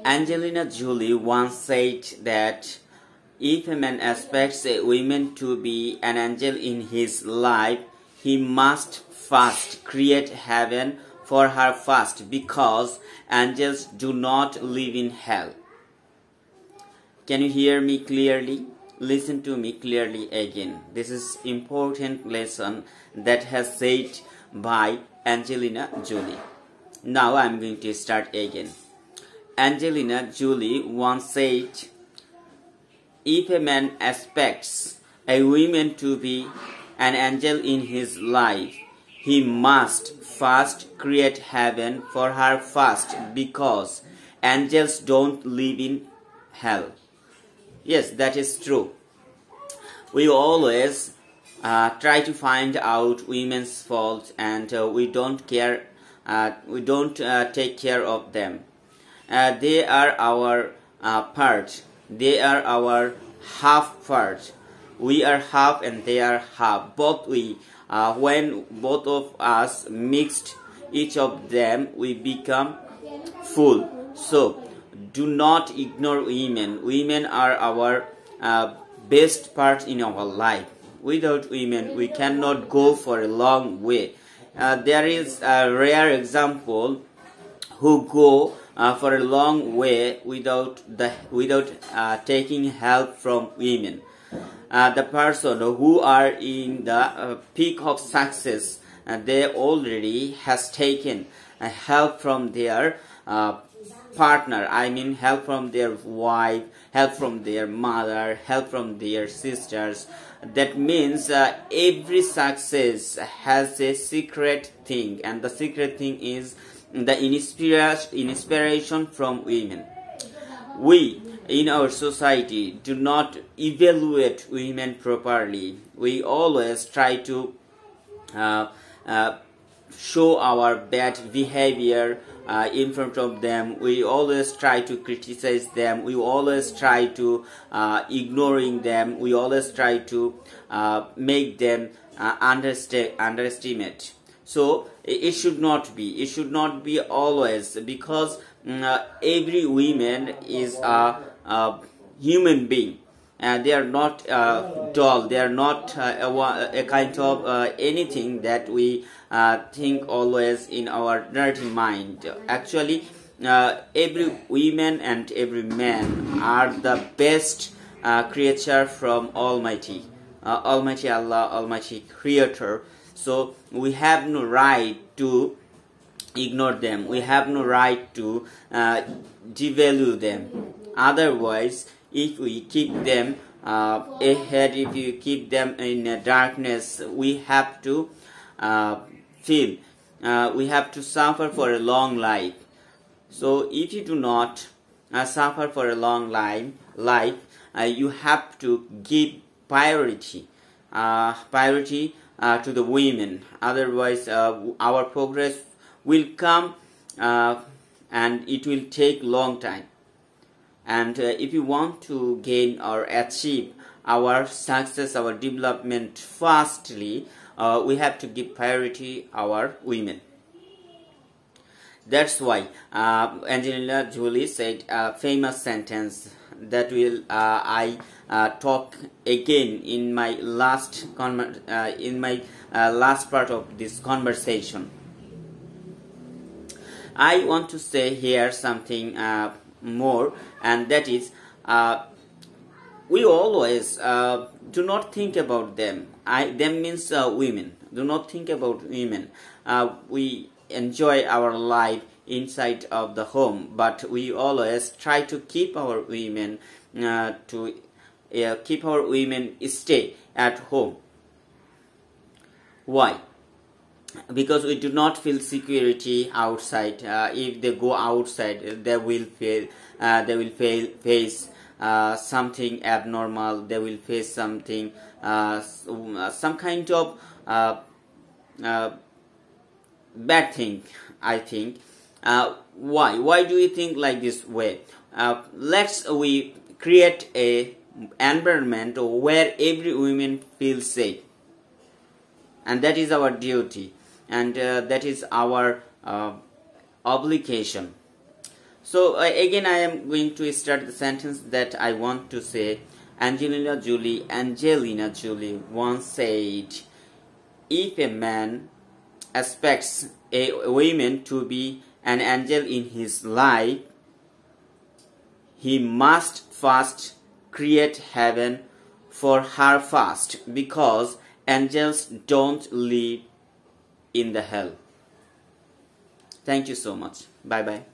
Angelina Jolie once said that if a man expects a woman to be an angel in his life, he must first create heaven for her first, because angels do not live in hell. Can you hear me clearly? Listen to me clearly again. This is important lesson that has said by Angelina Jolie. Now I am going to start again. Angelina Jolie once said, if a man expects a woman to be an angel in his life, he must first create heaven for her first, because angels don't live in hell. Yes, that is true. We always try to find out women's faults, and we don't care. We don't take care of them. They are our part. They are our half part. We are half and they are half. When both of us mixed each of them, we become full. So do not ignore women. Women are our best part in our life. Without women, we cannot go for a long way. There is a rare example who go for a long way without taking help from women. The person who are in the peak of success, they already has taken help from their partner. I mean, help from their wife, help from their mother, help from their sisters. That means every success has a secret thing, and the secret thing is the inspiration from women. We in our society do not evaluate women properly. We always try to show our bad behavior in front of them. We always try to criticize them. We always try to ignoring them. We always try to make them underestimate. So it should not be. It should not be always, because every woman is a human being. They are not doll. They are not a kind of anything that we think always in our dirty mind. Actually, every woman and every man are the best creature from Almighty Allah, Almighty Creator. So we have no right to ignore them. We have no right to devalue them. Otherwise, if we keep them ahead, if you keep them in darkness, we have to we have to suffer for a long life. So if you do not suffer for a long life, you have to give priority to the women. Otherwise, our progress will come and it will take long time. And if you want to gain or achieve our success, our development fastly, we have to give priority our women. That's why Angelina Jolie said a famous sentence that will I talk again in my last last part of this conversation. I want to say here something more, and that is we always do not think about them. Them means women. Do not think about women. We enjoy our life inside of the home, but we always try to keep our women stay at home. Why? Because we do not feel security outside. If they go outside, they will face something abnormal. They will face something, some kind of bad thing, I think. Why do you think like this way? Let's we create a environment where every woman feels safe, and that is our duty, and that is our obligation. So again I am going to start the sentence that I want to say. Angelina Jolie once said, if a man expects a woman to be an angel in his life, he must first create heaven for her first, because angels don't live in the hell. Thank you so much. Bye bye.